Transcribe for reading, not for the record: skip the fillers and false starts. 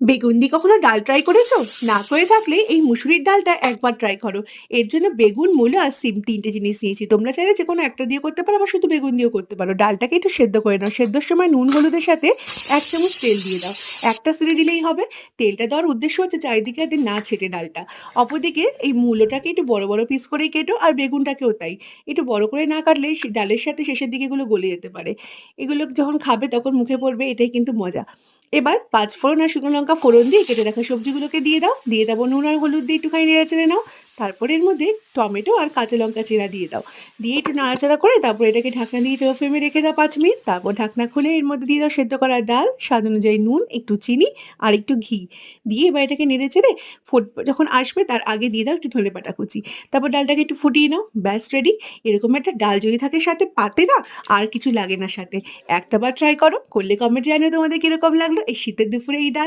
বেগুন দিয়ে কখনো ডাল ট্রাই করেছো? না করে থাকলে এই মুসুরির ডালটা একবার ট্রাই করো। এর জন্য বেগুন, মূলো আর সিম ৩ টে জিনিস নিয়েছি। তোমরা চাইলে যেকোনো একটা দিয়ে করতে পারো, আবার শুধু বেগুন দিয়েও করতে পারো। ডালটাকে একটু সেদ্ধ করে নাও। সেদ্ধর সময় নুন হলুদের সাথে ১ চামচ তেল দিয়ে দাও। একটা সিটি দিলেই হবে। তেলটা দেওয়ার উদ্দেশ্য হচ্ছে চারিদিকে যাতে না ছেটে ডালটা। অপরদিকে এই মূলোটাকে একটু বড় বড় পিস করেই কেটো, আর বেগুনটাকেও তাই। একটু বড় করে না কাটলে ডালের সাথে শেষের দিকে এগুলো গলে যেতে পারে। এগুলো যখন খাবে তখন মুখে পড়বে, এটাই কিন্তু মজা। এবার ৫ ফোড়ন আর শুকনো লঙ্কা ফোড়ন দিয়ে কেটে রাখা সবজিগুলোকে দিয়ে দাও। দিয়ে দেবো নুন আর হলুদ দিয়ে একটুখানি নেড়েচেড়ে নাও। তারপরে এর মধ্যে টমেটো আর কাঁচা লঙ্কা চেরা দিয়ে দাও। দিয়ে একটু নাড়াচাড়া করে তারপর এটাকে ঢাকনা দিয়ে লো ফ্লেমে রেখে দাও ৫ মিনিট। তারপর ঢাকনা খুলে এর মধ্যে দিয়ে দাও সেদ্ধ করা ডাল, স্বাদ অনুযায়ী নুন, একটু চিনি আর একটু ঘি। দিয়ে এবার এটাকে নেড়েচেড়ে যখন আসবে তার আগে দিয়ে দাও একটু ধনেপাতা কুচি। তারপর ডালটাকে একটু ফুটিয়ে নাও, ব্যাস রেডি। এরকম একটা ডাল যদি থাকে সাথে পাতে না, আর কিছু লাগে না সাথে। একটাবার ট্রাই করো, করলে কমেন্টে জানিও তোমাদের কিরকম লাগলো এই শীতের দুপুরে এই ডাল।